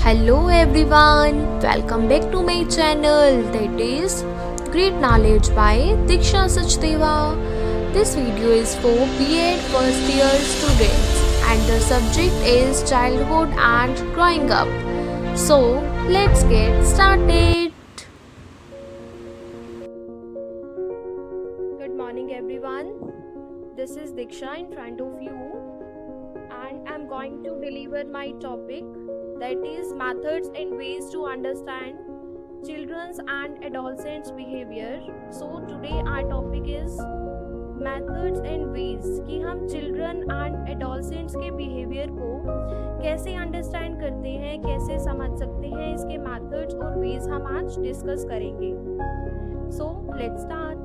Hello everyone, welcome back to my channel that is Great Knowledge by Diksha Sachdeva. This video is for B.Ed first year students and the subject is childhood and growing up. So let's get started. Good morning everyone. This is Diksha in front of you and I'm going to deliver my topic that is methods and ways to understand children's and adolescents behavior. So today our topic is methods and ways कि हम children and adolescents के behavior को कैसे understand करते हैं, कैसे समझ सकते हैं, इसके methods और ways हम आज discuss करेंगे. So let's start.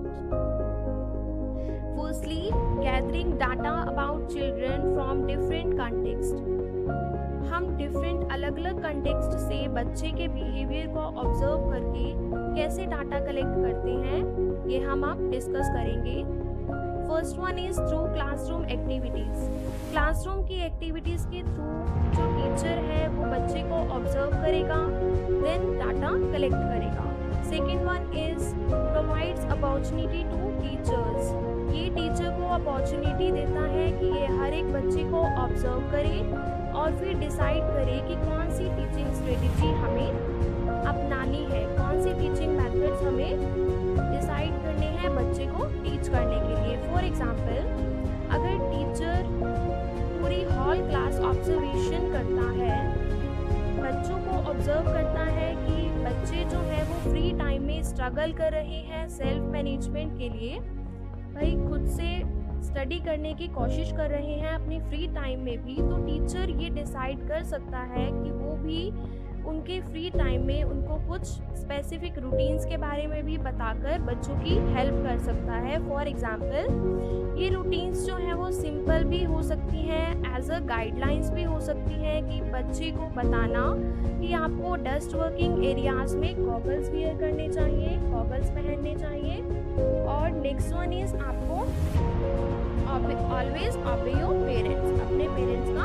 Firstly, gathering data about children from different contexts. हम डिफरेंट अलग अलग कंटेक्स्ट से बच्चे के बिहेवियर को ऑब्जर्व करके कैसे डाटा कलेक्ट करते हैं ये हम आप डिस्कस करेंगे. First one is through classroom activities. Classroom की एक्टिविटीज़ के थ्रू जो टीचर है वो बच्चे को ऑब्जर्व करेगा, देन डाटा कलेक्ट करेगा. Second one is provides opportunity to teachers. ये टीचर को अपॉर्चुनिटी देता है कि ये हर एक बच्चे को ऑब्जर्व करे और फिर डिसाइड करे कि कौन सी टीचिंग स्ट्रेटजी हमें अपनानी है, कौन सी टीचिंग मेथड्स हमें डिसाइड करने हैं बच्चे को टीच करने के लिए. फॉर एग्जांपल, अगर टीचर पूरी हॉल क्लास ऑब्जर्वेशन करता है, बच्चों को ऑब्जर्व करता है कि बच्चे जो है वो फ्री टाइम में स्ट्रगल कर रहे हैं सेल्फ मैनेजमेंट के लिए, भाई खुद से स्टडी करने की कोशिश कर रहे हैं अपनी फ्री टाइम में भी, तो टीचर ये डिसाइड कर सकता है कि वो भी उनके फ्री टाइम में उनको कुछ स्पेसिफिक रूटीन्स के बारे में भी बताकर बच्चों की हेल्प कर सकता है. फॉर एग्जांपल, ये रूटीन्स जो हैं वो सिंपल भी हो सकती हैं, एज अ गाइडलाइंस भी हो सकती हैं कि बच्चे को बताना कि आपको डस्ट वर्किंग एरियाज में गॉगल्स वियर करने चाहिए, गॉगल्स पहनने चाहिए. और नेक्स्ट वन इज आपको ऑलवेज ऑबे योर पेरेंट्स, अपने पेरेंट्स का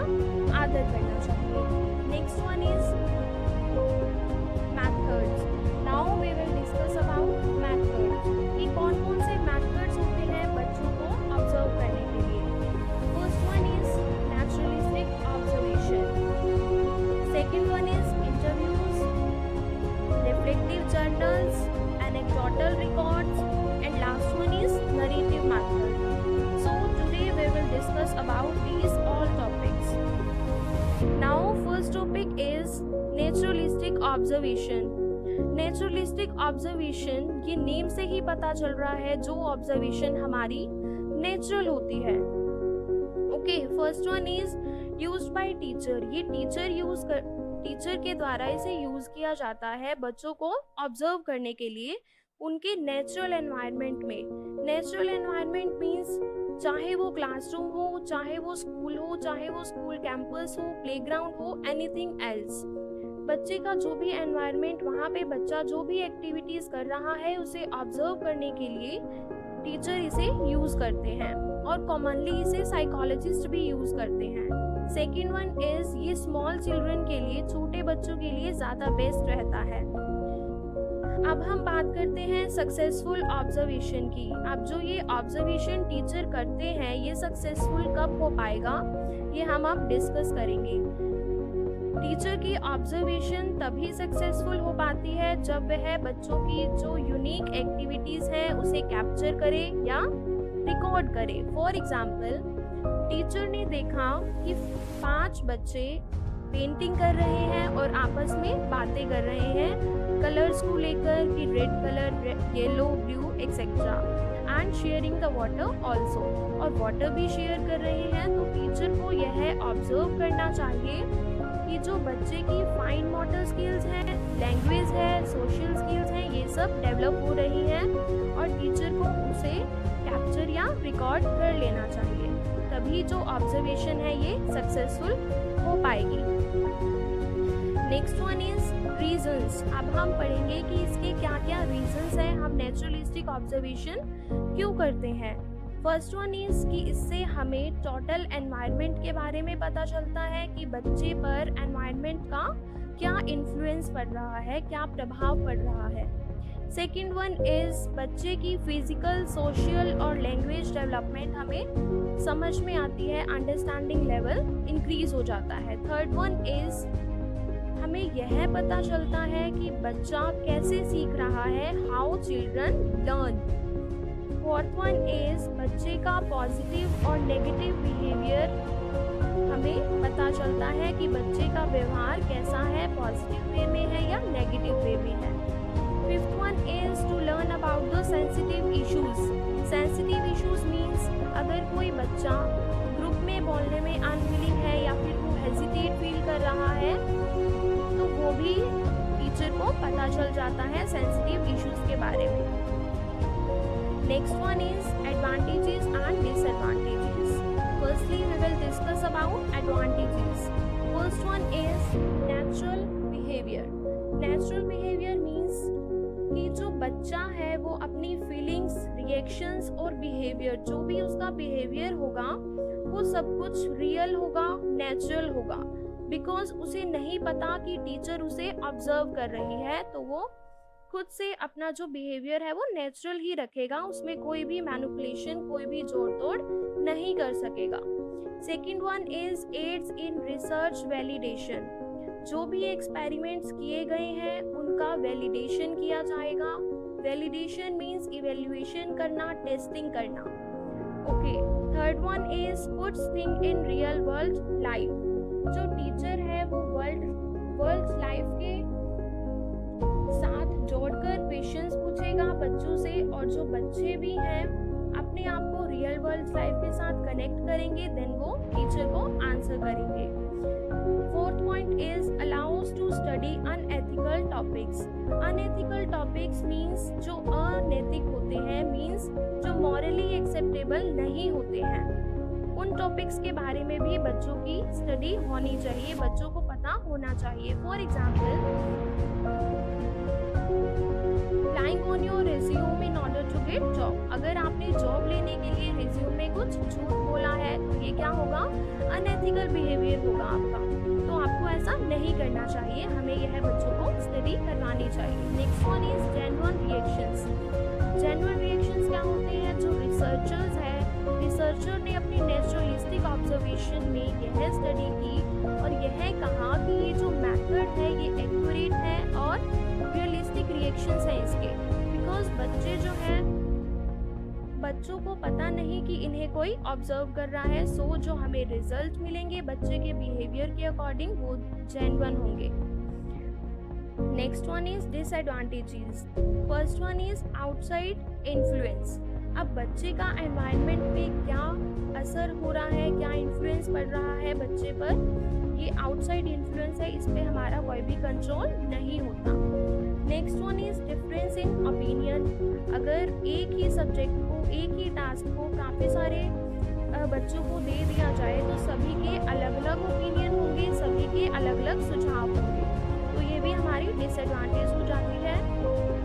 आदर करना चाहिए. Next one is methods. Now we will discuss about methods. कि कौन-कौन से methods होते हैं बच्चों को observe करने के लिए. First one is naturalistic observation. Second one is interviews, reflective journals, anecdotal records, and last one is narrative method. So today we will discuss about these all topics. Now first topic is naturalistic observation. Naturalistic observation, ये name से ही पता चल रहा है जो observation हमारी natural होती है. Okay, first one is used by teacher. ये टीचर के द्वारा इसे यूज किया जाता है बच्चों को ऑब्जर्व करने के लिए उनके नेचुरल एनवायरनमेंट में. नेचुरल एनवायरनमेंट मीन्स चाहे वो क्लासरूम हो, चाहे वो स्कूल हो, चाहे वो स्कूल कैंपस हो, प्लेग्राउंड हो, एनीथिंग एल्स. बच्चे का जो भी एनवायरनमेंट, वहाँ पे बच्चा जो भी एक्टिविटीज़ कर रहा है उसे ऑब्जर्व करने के लिए टीचर इसे यूज़ करते हैं और कॉमनली इसे साइकोलॉजिस्ट भी यूज़ करते हैं. सेकेंड वन इज़ ये स्मॉल चिल्ड्रन के लिए, छोटे बच्चों के लिए ज़्यादा बेस्ट रहता है. अब हम बात करते हैं सक्सेसफुल ऑब्जर्वेशन की. अब जो ये ऑब्जर्वेशन टीचर करते हैं ये सक्सेसफुल कब हो पाएगा ये हम अब डिस्कस करेंगे. टीचर की ऑब्जर्वेशन तभी सक्सेसफुल हो पाती है जब वह बच्चों की जो यूनिक एक्टिविटीज़ हैं उसे कैप्चर करे या रिकॉर्ड करे. फॉर एग्जांपल, टीचर ने देखा कि 5 बच्चे पेंटिंग कर रहे हैं और आपस में बातें कर रहे हैं कलर्स को लेकर कि red colour, yellow, blue etcetera, and sharing the water also, और वाटर भी शेयर कर रहे हैं. तो टीचर को यह ऑब्जर्व करना चाहिए कि जो बच्चे की फाइन मोटर स्किल्स हैं, लैंग्वेज है, सोशल स्किल्स हैं, ये सब डेवलप हो रही हैं और टीचर को उसे कैप्चर या रिकॉर्ड कर लेना चाहिए. तभी जो ऑब्जर्वेशन है ये सक्सेसफुल हो पाएगी. Next one is reasons. अब हम पढ़ेंगे कि इसके क्या क्या रीजंस हैं, हम नेचुरलिस्टिक ऑब्जर्वेशन क्यों करते हैं. फर्स्ट वन इज कि इससे हमें टोटल एनवायरनमेंट के बारे में पता चलता है कि बच्चे पर एनवायरनमेंट का क्या इन्फ्लुएंस पड़ रहा है, क्या प्रभाव पड़ रहा है। सेकेंड वन इज बच्चे की फिजिकल, सोशल और लैंग्वेज डेवलपमेंट हमें समझ में आती है, अंडरस्टैंडिंग लेवल इंक्रीज हो जाता है। थर्ड वन इज हमें यह पता चलता है कि बच्चा कैसे सीख रहा है, how children learn. Fourth one is बच्चे का पॉजिटिव और नेगेटिव बिहेवियर हमें पता चलता है कि बच्चे का व्यवहार कैसा है, पॉजिटिव वे में है या नेगेटिव वे में है। Fifth one is to learn about the sensitive issues. Sensitive issues means अगर कोई बच्चा ग्रुप में बोलने में अनविलिंग है या फिर वो हेजिटेट फील कर रहा है तो वो भी टीचर को पता चल जाता है सेंसिटिव इश्यूज के बारे में। Next one is advantages and disadvantages. Firstly we will discuss about advantages. First one is natural behaviour. Natural behaviour means कि जो बच्चा है वो अपनी फीलिंग्स, रिएक्शंस और बिहेवियर, जो भी उसका बिहेवियर होगा वो सब कुछ रियल होगा, नेचुरल होगा। बिकॉज उसे नहीं पता कि टीचर उसे ऑब्जर्व कर रही है, तो वो खुद से अपना जो बिहेवियर है वो नेचुरल ही रखेगा, उसमें कोई भी मैनिपुलेशन, कोई भी जोड़ तोड़ नहीं कर सकेगा। Second one is aids in research validation. जो भी एक्सपेरिमेंट्स किए गए हैं उनका वैलिडेशन किया जाएगा। वैलिडेशन मीन्स इवेल्युएशन करना, टेस्टिंग करना। Okay, third one is puts thing in real world life. जो टीचर है वो वर्ल्ड लाइफ के साथ जोड़कर क्वेश्चंस पूछेगा बच्चों से, और जो बच्चे भी हैं अपने आप को रियल वर्ल्ड लाइफ के साथ कनेक्ट करेंगे, देन वो टीचर को आंसर करेंगे। Fourth point is allows to study unethical topics. Unethical topics means जो अनैतिक होते हैं, मीन्स जो मॉरली एक्सेप्टेबल नहीं होते हैं, उन टॉपिक्स के बारे में भी बच्चों की स्टडी होनी चाहिए, बच्चों को पता होना चाहिए। For example, lying on your resume in order to get job। अगर आपने जॉब लेने के लिए रिज्यूम में कुछ झूठ बोला है तो ये क्या होगा, अनएथिकल बिहेवियर होगा आपका, तो आपको ऐसा नहीं करना चाहिए, हमें यह बच्चों को स्टडी करवानी चाहिए। Next one is genuine reactions. Genuine reactions क्या होते हैं, जो रिसर्चर्स है, रिसर्चर ने अपनी नेचुरलिस्टिक ऑब्जर्वेशन में यह स्टडी की और यह कहा कि ये जो मेथड है ये एक्यूरेट है और रियलिस्टिक रिएक्शंस हैं इसके। बिकॉज बच्चे जो हैं, बच्चों को पता नहीं कि इन्हें कोई ऑब्जर्व कर रहा है, सो जो हमें रिजल्ट मिलेंगे बच्चे के बिहेवियर के अकॉर्डिंग वो जेन्युइन होंगे। Next one is disadvantages. First one is outside influence. अब बच्चे का एनवायरनमेंट पे क्या असर हो रहा है, क्या इन्फ्लुएंस पड़ रहा है बच्चे पर, ये आउटसाइड इन्फ्लुएंस है, इस पे हमारा कोई भी कंट्रोल नहीं होता। Next one is difference in opinion. अगर एक ही सब्जेक्ट को, एक ही टास्क को काफ़ी सारे बच्चों को दे दिया जाए तो सभी के अलग अलग ओपिनियन होंगे, सभी के अलग अलग सुझाव होंगे, तो ये भी हमारी डिसएडवांटेज हो जाती है।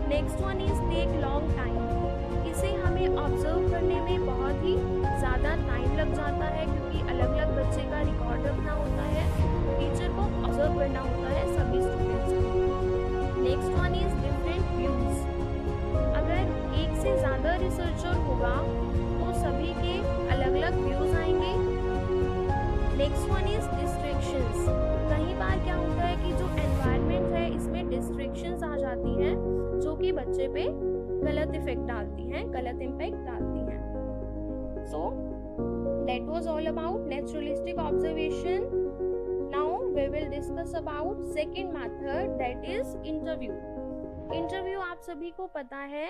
Next one is take long time. इसे हमें ऑब्जर्व करने में बहुत ही ज़्यादा टाइम लग जाता है, क्योंकि अलग अलग बच्चे का रिकॉर्ड रखना होता है, टीचर को ऑब्जर्व करना होता है सभी स्टूडेंट्स को। Next one is different views. अगर एक से ज़्यादा रिसर्चर होगा तो सभी के अलग अलग व्यूज आएंगे। Next one is distractions. कई बार क्या होता है कि जो एनवायरनमेंट है इसमें डिस्ट्रैक्शंस आ जाती हैं जो कि बच्चे पे गलत इफेक्ट डालती हैं, गलत इम्पैक्ट डालती हैं। सो that was all about naturalistic observation. Now we will discuss about second method, that is interview. Interview आप सभी को पता है,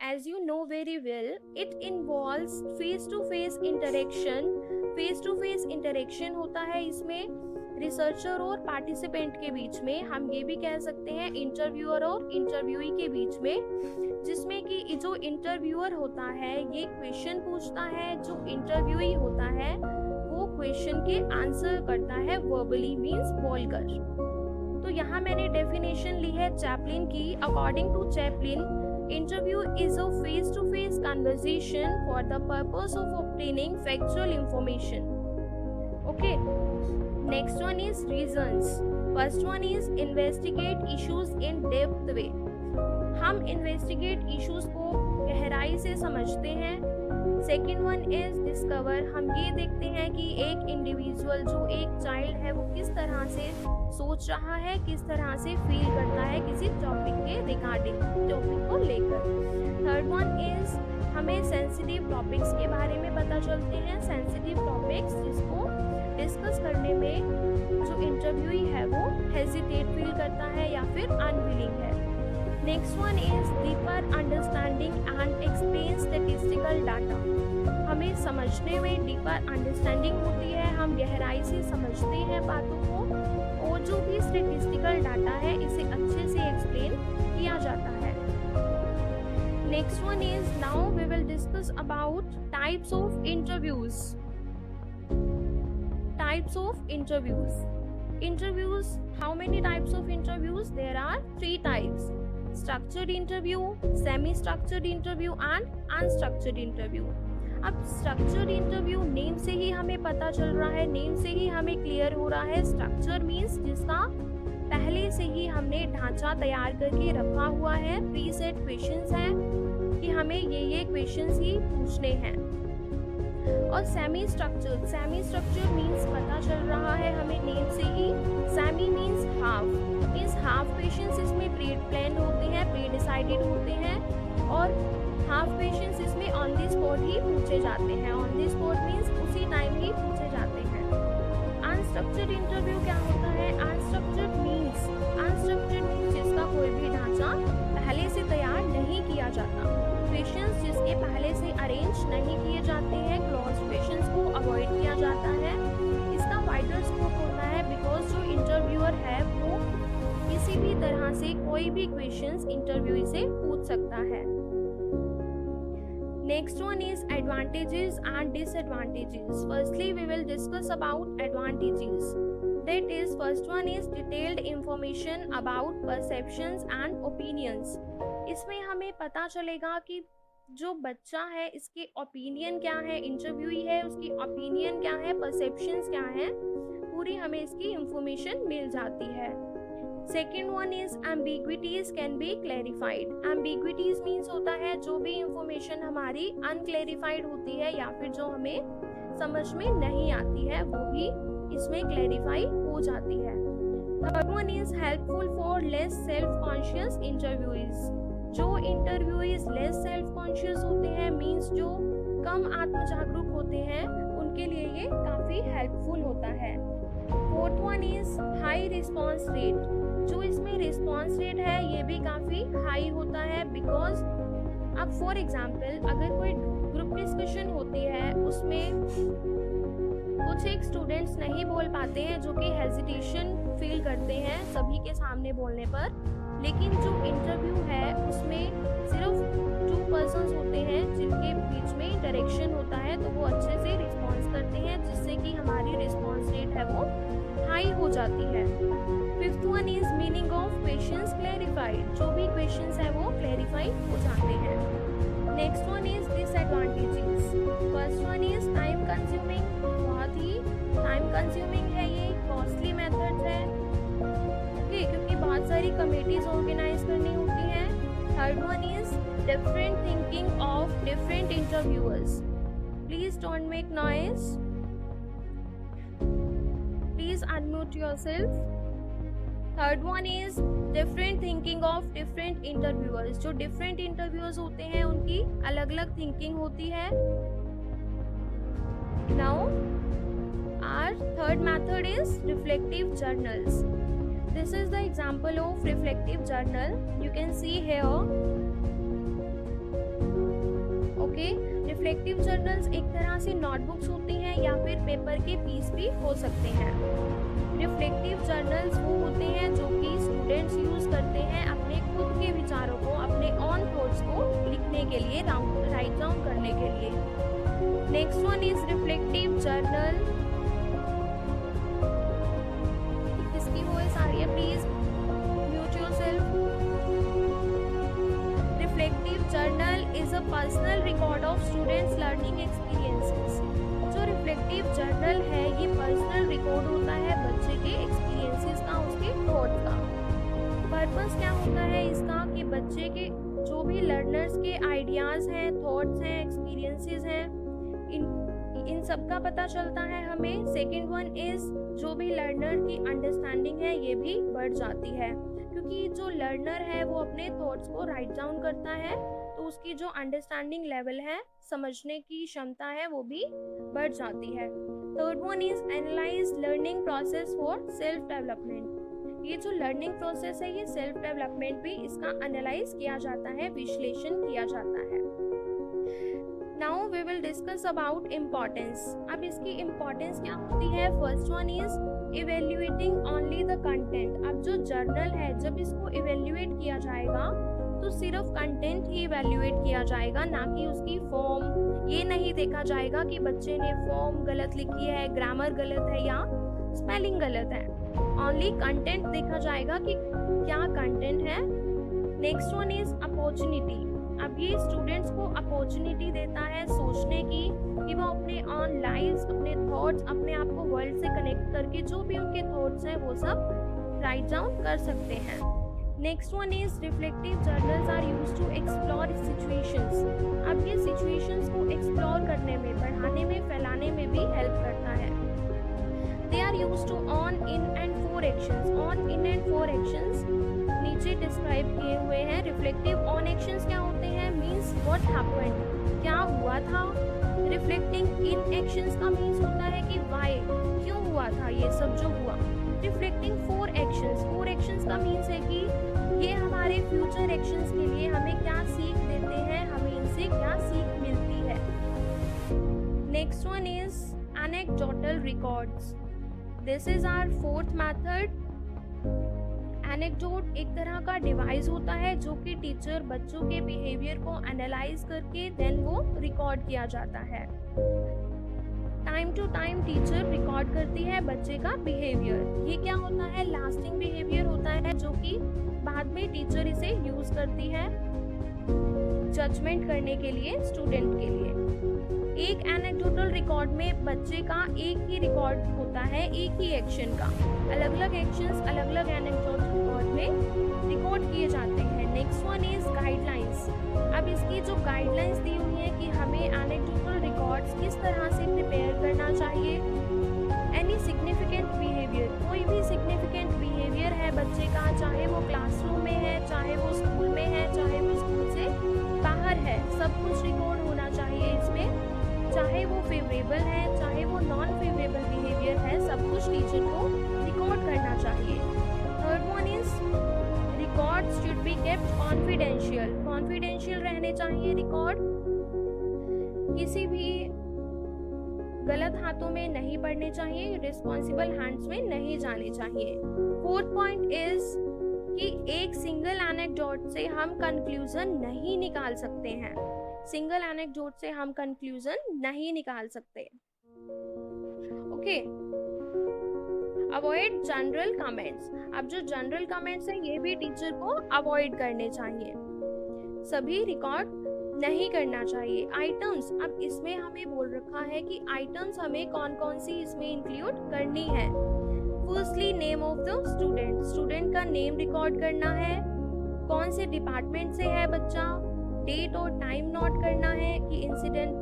as you know very well, it involves face to face interaction. face to face interaction होता है इसमें researcher और participant के बीच में, हम ये भी कह सकते हैं इंटरव्यूअर और इंटरव्यूई के बीच में, जिसमें कि जो इंटरव्यूअर होता है ये क्वेश्चन पूछता है, जो इंटरव्यूई होता है वो क्वेश्चन के आंसर करता है वर्बली, मींस बोलकर। तो यहाँ मैंने डेफिनेशन ली है चैपलिन की। According to Chaplin, interview is a face-to-face conversation for the purpose of obtaining factual information. Okay. Next one is reasons. First one is investigate issues in depth way. हम investigate issues को गहराई से समझते हैं। Second one is discover. हम ये देखते हैं कि एक इंडिविजुअल जो एक चाइल्ड है वो किस तरह से सोच रहा है, किस तरह से फील करता है किसी टॉपिक के रिगार्डिंग, टॉपिक को लेकर। थर्ड वन इज हमें सेंसिटिव टॉपिक्स के बारे में पता चलते हैं। सेंसिटिव टॉपिक्स जिसको डिस्कस करने में जो इंटरव्यूई है वो हेजिटेट फील करता है या फिर अनविलिंग है। Next one is deeper understanding and explain statistical data. हमें समझने में डीपर अंडरस्टैंडिंग होती है, हम गहराई से समझते हैं बातों को, और जो भी स्टैटिस्टिकल डाटा है इसे अच्छे से एक्सप्लेन किया जाता है। Next one is now we will discuss about types of interviews. Types of interviews. Interviews, how many types of interviews? There are 3 types: structured interview, semi-structured interview and unstructured interview. अब structured interview name से ही हमें पता चल रहा है, name से ही हमें clear हो रहा है। structure means जिसका पहले से ही हमने ढांचा तैयार करके रखा हुआ है, प्रीसेट क्वेश्चंस हैं कि हमें ये क्वेश्चंस ही पूछने हैं। और सेमी स्ट्रक्चर मीन्स पता चल रहा है हमें नेम से ही, सेमी मीन्स हाफ क्वेश्चंस इसमें प्री प्लान होते हैं, प्री डिसाइडेड होते हैं, और हाफ क्वेश्चंस इसमें ऑन द स्पॉट ही पूछे जाते हैं। ऑन द स्पॉट मीन्स उसी टाइम ही पूछे जाते हैं। अनस्ट्रक्चर्ड इंटरव्यू क्या होता है? अनस्ट्रक्चर्ड मीन्स जिसका कोई भी ढांचा पहले से तैयार नहीं किया जाता, क्वेश्चंस जिसके पहले से अरेंज नहीं किए जाते हैं, क्लोज क्वेश्चंस को अवॉइड किया जाता है। इसका वाइडर स्कोप होता है बिकॉज जो इंटरव्यूअर है वो किसी भी तरह से कोई भी क्वेश्चंस इंटरव्यू से पूछ सकता है। Next one is advantages and disadvantages. Firstly, we will discuss about advantages. That is, first one is detailed information about perceptions and opinions. इसमें हमें पता चलेगा कि जो बच्चा है इसके ओपिनियन क्या है, इंटरव्यूई है उसकी ओपिनियन क्या है, परसेप्शंस क्या है, पूरी हमें इसकी इंफॉर्मेशन मिल जाती है। Second one is ambiguities can be clarified. Ambiguities means होता है जो भी इंफॉर्मेशन हमारी अनक्लैरिफाइड होती है या फिर जो हमें समझ में नहीं आती है वो भी इसमें क्लैरिफाई हो जाती है। Third one is helpful for less self conscious interviewees. जो इंटरव्यूइज लेस सेल्फ कॉन्शियस होते हैं मीन्स जो कम आत्मजागरूक होते हैं उनके लिए ये काफी हेल्पफुल होता है। Fourth one is high response rate. जो इसमें रिस्पॉन्स रेट है ये भी काफी हाई होता है बिकॉज अब फॉर एग्जाम्पल अगर कोई ग्रुप डिस्कशन होती है उसमें कुछ एक स्टूडेंट्स नहीं बोल पाते हैं जो कि हेजिटेशन फील करते हैं सभी के सामने बोलने पर, लेकिन जो इंटरव्यू है उसमें सिर्फ 2 पर्सन्स होते हैं जिनके बीच में डायरेक्शन होता है तो वो अच्छे से रिस्पॉन्स करते हैं जिससे कि हमारी रिस्पॉन्स रेट है वो हाई हो जाती है। Fifth one is meaning of questions clarified. जो भी क्वेश्चंस है वो क्लैरिफाई हो जाते हैं। Next one is disadvantages. First one is time consuming. बहुत ही टाइम कंज्यूमिंग है, ये कॉस्टली मेथड है ओके, क्योंकि बहुत सारी कमेटीज ऑर्गेनाइज करनी होती हैं। Third one is different thinking of different interviewers. Please don't make noise, please unmute yourself. Third one is different thinking of different interviewers. जो डिफरेंट इंटरव्यूअर्स होते हैं उनकी अलग अलग थिंकिंग होती है। Now our third method is reflective journals. This is the example of reflective journal, you can see here okay. Reflective journals एक तरह से नोटबुक्स होती हैं या फिर पेपर के पीस भी हो सकते हैं। रिफ्लेक्टिव जर्नल्स वो होते हैं जो कि स्टूडेंट्स यूज करते हैं अपने खुद के विचारों को, अपने ऑन थॉट्स को लिखने के लिए, राइट डाउन करने के लिए। Next one is reflective journal. किसकी वॉइस आ रही है? Please mute yourself. Reflective journal is a personal record of students learning experiences. जो रिफ्लेक्टिव जर्नल है ये पर्सनल रिकॉर्ड होता है बच्चे के एक्सपीरियंसेस का, उसके पर्पस क्या होता है इसका कि बच्चे के जो भी लर्नर्स के आइडियाज़ हैं, थॉट्स हैं, एक्सपीरियंसेस हैं, इन सब का पता चलता है हमें। सेकेंड वन इज़ जो भी लर्नर की अंडरस्टैंडिंग है ये भी बढ़ जाती है, क्योंकि जो लर्नर है वो अपने थॉट्स को राइट डाउन करता है तो उसकी जो अंडरस्टैंडिंग लेवल है, समझने की क्षमता है, वो भी बढ़ जाती है। Third one is analyse learning process for self development. ये जो लर्निंग प्रोसेस है ये सेल्फ डेवलपमेंट भी इसका एनालाइज किया जाता है, विश्लेषण किया जाता है। Now we will discuss about importance. अब इसकी इम्पोर्टेंस क्या होती है? First one is evaluating only the content. अब जो जर्नल है जब इसको इवेल्युएट किया जाएगा तो सिर्फ कंटेंट ही इवेल्युएट किया जाएगा, ना कि उसकी फॉर्म। ये नहीं देखा जाएगा कि बच्चे ने फॉर्म गलत लिखी है, ग्रामर गलत है या स्पेलिंग गलत है। ओनली कंटेंट देखा जाएगा कि क्या कंटेंट है। Next one is opportunity. अब ये स्टूडेंट्स को अपॉर्चुनिटी देता है सोचने की कि वो अपने ऑन लाइव्स, अपने थॉट्स, अपने आप को वर्ल्ड से कनेक्ट करके जो भी उनके थॉट्स हैं वो सब राइट डाउन कर सकते हैं। Next one is reflective journals are used to explore situations. अब ये सिचुएशंस को एक्सप्लोर करने में, बढ़ाने में, फैलाने में भी हेल्प करता है। They are used to on, in and for actions. On, in and for actions नीचे डिस्क्राइब किए हुए हैं। रिफ्लेक्टिव ऑन एक्शंस क्या होते हैं? मीन्स व्हाट हैपेंड, क्या हुआ था। रिफ्लेक्टिंग इन एक्शंस का मीन्स होता है कि व्हाई, क्यों हुआ था ये सब जो हुआ। Reflecting four actions, four actions का मीन्स है कि ये हमारे फ्यूचर एक्शंस के लिए हमें क्या सीख देते हैं, हमें इनसे क्या सीख मिलती है। Next one is anecdotal records. This is our fourth method. Anecdote एक तरह का डिवाइस होता है जो कि टीचर बच्चों के बिहेवियर को एनालाइज करके देन वो रिकॉर्ड किया जाता है। Time to time teacher record करती है बच्चे का बिहेवियर। ये क्या होता है? लास्टिंग बिहेवियर होता है जो कि बाद में टीचर इसे यूज करती है जजमेंट करने के लिए, स्टूडेंट के लिए। एक एनेक्डोटल रिकॉर्ड में बच्चे का एक ही रिकॉर्ड होता है, एक ही एक्शन का। अलग अलग एक्शंस अलग अलग एनेक्डोटल रिकॉर्ड में रिकॉर्ड किए जाते हैं। Next one is guidelines. अब इसकी जो गाइडलाइंस दी हुई है कि हमें एनेक्डोटल रिकॉर्ड्स किस तरह से प्रिपेयर करना चाहिए। एनी सिग्निफिकेंट बिहेवियर, कोई भी सिग्निफिकेंट बिहेवियर है बच्चे का, चाहे वो क्लासरूम में है, चाहे वो स्कूल में है, चाहे वो स्कूल से बाहर है, सब कुछ रिकॉर्ड होना चाहिए इसमें। चाहे वो फेवरेबल है, चाहे वो नॉन फेवरेबल बिहेवियर है, सब कुछ टीचर को रिकॉर्ड करना चाहिए। Third one is records should be kept confidential. Confidential रहने चाहिए रिकॉर्ड, किसी भी गलत हाथों में नहीं पड़ने चाहिए, रिस्पॉन्सिबल हैंड्स में नहीं जाने चाहिए। फोर्थ पॉइंट इज कि एक सिंगल एनेक्डोट से हम कंक्लूजन नहीं निकाल सकते हैं। सिंगल एनेक्डोट से हम कंक्लूजन नहीं निकाल सकते। Okay, avoid general comments. अब जो जनरल कमेंट्स है ये भी टीचर को अवॉइड करने चाहिए, सभी रिकॉर्ड नहीं करना चाहिए। आइटम्स, अब इसमें हमें बोल रखा है कि आइटम्स हमें कौन कौन सी इसमें इंक्लूड करनी है। Firstly name of the student, student का नेम रिकॉर्ड करना है, कौन से डिपार्टमेंट से है बच्चा, डेट और टाइम नोट करना है कि इंसिडेंट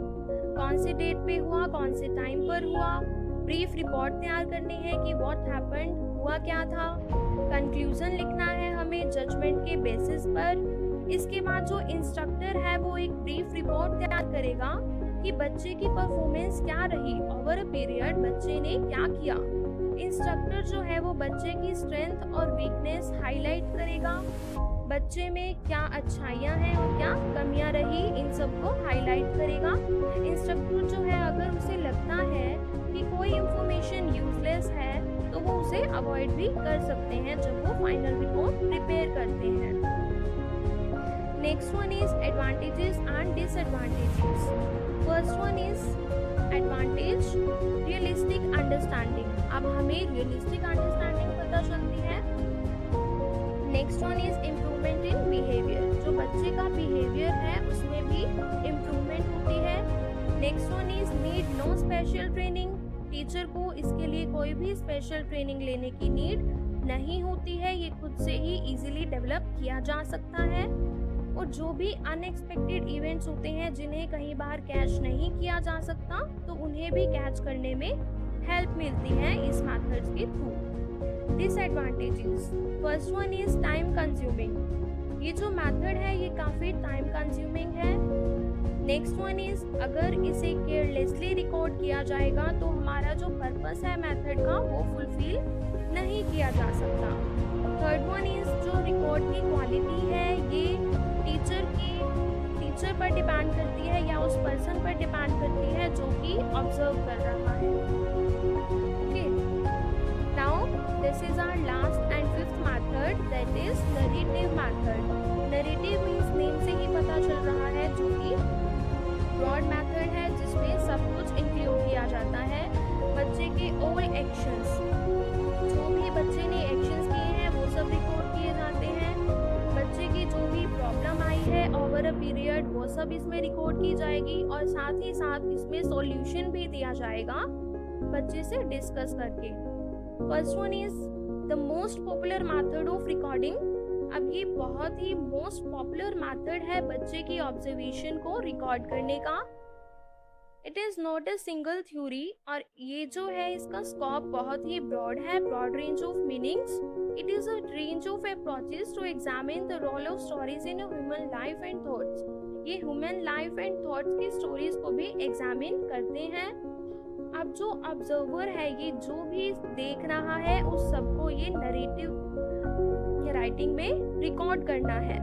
कौन से डेट पे हुआ, कौन से टाइम पर हुआ। ब्रीफ रिपोर्ट तैयार करनी है कि व्हाट हैपेंड, हुआ क्या था। कंक्लूजन लिखना है हमें जजमेंट के बेसिस पर। इसके बाद जो इंस्ट्रक्टर है वो एक ब्रीफ रिपोर्ट तैयार करेगा कि बच्चे की परफॉर्मेंस क्या रही, ओवर अ पीरियड बच्चे ने क्या किया। इंस्ट्रक्टर जो है वो बच्चे की स्ट्रेंथ और वीकनेस हाईलाइट करेगा, बच्चे में क्या अच्छाइयाँ हैं और क्या कमियाँ रही, इन सबको हाईलाइट करेगा। इंस्ट्रक्टर जो है अगर उसे लगता है कि कोई इंफॉर्मेशन यूजलेस है तो वो उसे अवॉइड भी कर सकते हैं जब वो फाइनल रिपोर्ट प्रिपेयर करते हैं। Next one is advantages and disadvantages. First one is advantage, realistic understanding. अब हमें रियलिस्टिक अंडरस्टैंडिंग पता चलती है। Next one is improvement in behaviour, जो बच्चे का बिहेवियर है उसमें भी इम्प्रूवमेंट होती है। Next one is need no special training, teacher को इसके लिए कोई भी स्पेशल ट्रेनिंग लेने की नीड नहीं होती है, ये खुद से ही इजीली डेवलप किया जा सकता है। और जो भी अनएक्सपेक्टेड इवेंट्स होते हैं जिन्हें कहीं बार कैच नहीं किया जा सकता, तो उन्हें भी कैच करने में हेल्प मिलती है इस मेथड्स के through. Disadvantages, first one is time consuming. ये जो मेथड है ये काफ़ी टाइम कंज्यूमिंग है। नेक्स्ट वन इज, अगर इसे केयरलेसली रिकॉर्ड किया जाएगा तो हमारा जो पर्पस है मेथड का वो फुलफिल नहीं किया जा सकता। थर्ड वन इज, जो रिकॉर्ड की क्वालिटी है ये टीचर पर डिपेंड करती है या उस पर्सन पर डिपेंड करती है जो कि ऑब्जर्व कर रहा है। Okay, now this is our last and fifth method, that is narrative method. Narrative means name से ही पता चल रहा है, जो कि ब्रॉड मेथड है जिसमें सब कुछ इंक्लूड किया जाता है। बच्चे के ऑल एक्शंस, जो भी बच्चे ने एक्शंस किए हैं वो सब रिकॉर्ड किए जाते हैं। बच्चे की जो भी प्रॉब्लम आई है ओवर अ पीरियड वो सब इसमें रिकॉर्ड की जाएगी, और साथ ही साथ इसमें सॉल्यूशन भी दिया जाएगा बच्चे से डिस्कस करके। First one is the most popular method of recording. अब ये बहुत ही मोस्ट पॉपुलर मेथड है बच्चे की ऑब्जर्वेशन को रिकॉर्ड करने का। It is not a single theory, और ये जो है इसका स्कोप बहुत ही ब्रॉड है, broad range of meanings. It is a range of approaches to examine the role of stories in human life and thoughts. ये ह्यूमन लाइफ एंड थॉट्स की स्टोरीज को भी एग्जामिन करते हैं। अब जो ऑब्जर्वर है ये जो भी देख रहा है उस सबको ये नरेटिव राइटिंग में रिकॉर्ड करना है,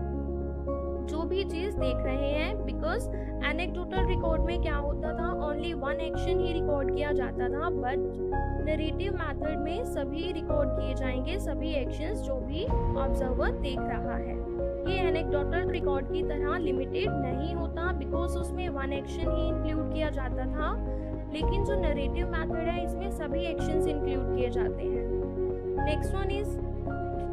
जो भी चीज देख रहे हैं। बिकॉज एनेक्डोटल रिकॉर्ड में क्या होता था, ओनली वन एक्शन ही रिकॉर्ड किया जाता था, बट नरेटिव मेथड में सभी रिकॉर्ड किए जाएंगे, सभी एक्शंस जो भी ऑब्जर्वर देख रहा है। ये एनेक्डोटल रिकॉर्ड की तरह लिमिटेड नहीं होता, बिकॉज उसमें वन एक्शन ही इंक्लूड किया जाता था, लेकिन जो नरेटिव मेथड है इसमें सभी एक्शंस इंक्लूड किए जाते हैं। Next one is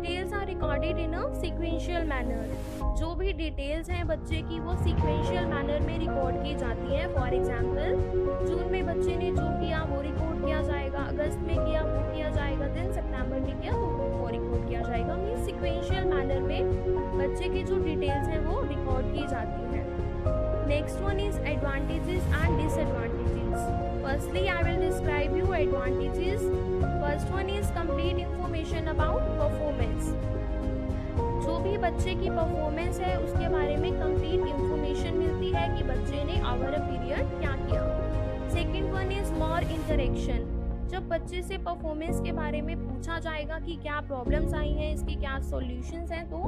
details are recorded in a sequential manner. जो भी डिटेल्स हैं बच्चे की वो सीक्वेंशियल मैनर में रिकॉर्ड की जाती हैं। फॉर एग्जांपल, जून में बच्चे ने जो किया वो रिकॉर्ड किया जाएगा, अगस्त में किया वो किया जाएगा, देन सितंबर में किया तो वो रिकॉर्ड किया जाएगा। मींस सीक्वेंशियल मैनर में बच्चे की जो डिटेल्स हैं वो रिकॉर्ड की जाती हैं। Next one is advantages and disadvantages. Firstly, I will describe you advantages. First one is complete information about performance. जो भी बच्चे की परफॉर्मेंस है उसके बारे में कंप्लीट इंफॉर्मेशन मिलती है कि बच्चे ने ओवर अ पीरियड क्या किया। Second one is more interaction. जब बच्चे से परफॉर्मेंस के बारे में पूछा जाएगा कि क्या प्रॉब्लम्स आई हैं, इसकी क्या सॉल्यूशंस हैं, तो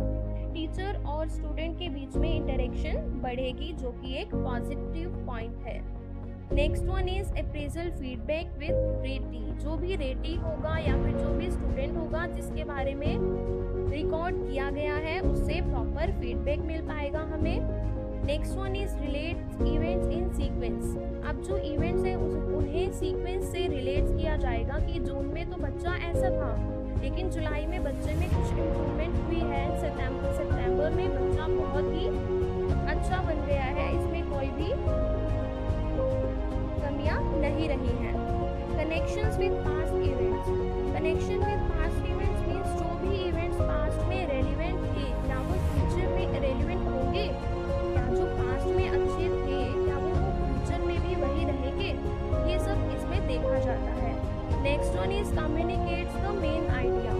टीचर और स्टूडेंट के बीच में इंटरेक्शन बढ़ेगी, जो कि एक पॉजिटिव पॉइंट है। Next one is appraisal feedback with रेटी। जो भी रेटी होगा या फिर जो भी स्टूडेंट होगा जिसके बारे में रिकॉर्ड किया गया है उससे प्रॉपर फीडबैक मिल पाएगा हमें। Next one is relate events in sequence. अब जो इवेंट्स हैं उन्हें सीक्वेंस से रिलेट किया जाएगा कि जून में तो बच्चा ऐसा था, लेकिन जुलाई में बच्चे में कुछ इम्प्रूवमेंट हुई है, सितंबर में बच्चा बहुत ही अच्छा बन गया है, इसमें कोई भी नहीं रही हैं। Connections with past events. Connection with past events means जो भी इवेंट्स पास्ट में रेलिवेंट थे क्या वो फ्यूचर में रेलिवेंट होंगे, क्या जो पास्ट में अच्छे थे क्या वो फ्यूचर में भी वही रहेंगे, ये सब इसमें देखा जाता है। Next one is communicates the main idea.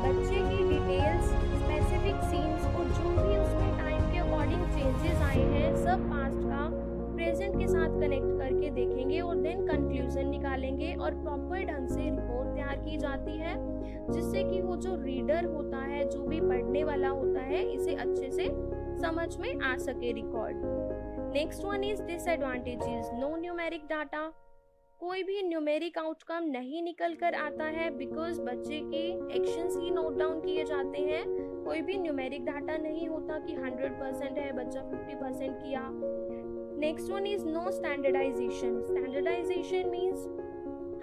बच्चे की डिटेल्स, स्पेसिफिक सीन्स और जो भी उसमें टाइम के अकॉर्डिंग चेंजेस आए हैं सब पास्ट का प्रेजेंट के साथ कनेक्ट करके देखेंगे और देन कंक्लूजन निकालेंगे, और प्रॉपर ढंग से रिपोर्ट तैयार की जाती है जिससे कि वो जो रीडर होता है, जो भी पढ़ने वाला होता है, इसे अच्छे से समझ में आ सके record. Next one is disadvantages. No numeric data. कोई भी न्यूमेरिक आउटकम नहीं निकल कर आता है, बिकॉज बच्चे के एक्शंस ही नोट डाउन किए जाते हैं। कोई भी न्यूमेरिक डाटा नहीं होता कि 100% है, बच्चा 50% किया। Next one is no standardisation. Standardisation means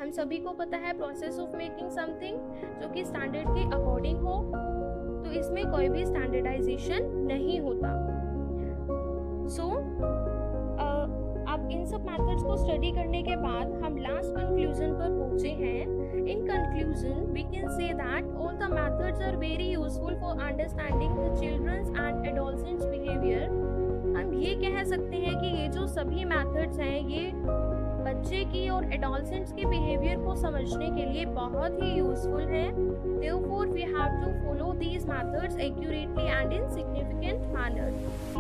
हम सभी को पता है प्रोसेस ऑफ मेकिंग समथिंग जो कि स्टैंडर्ड के अकॉर्डिंग हो, तो इसमें कोई भी स्टैंडर्डाइजेशन नहीं होता। सो अब इन सब मेथड्स को स्टडी करने के बाद हम लास्ट कंक्लूजन पर पहुंचे हैं। In conclusion we can say that all the methods are very useful for understanding the childrens and adolescents behaviour. हम ये कह सकते हैं कि ये जो सभी मेथड्स हैं ये बच्चे की और एडोलसेंट्स के बिहेवियर को समझने के लिए बहुत ही यूजफुल है। Therefore, we have to follow these methods accurately and in significant manner.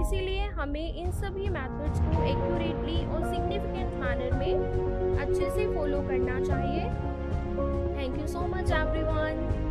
इसीलिए हमें इन सभी मेथड्स को एक्यूरेटली और सिग्निफिकेंट मैनर में अच्छे से फॉलो करना चाहिए। Thank you so much everyone.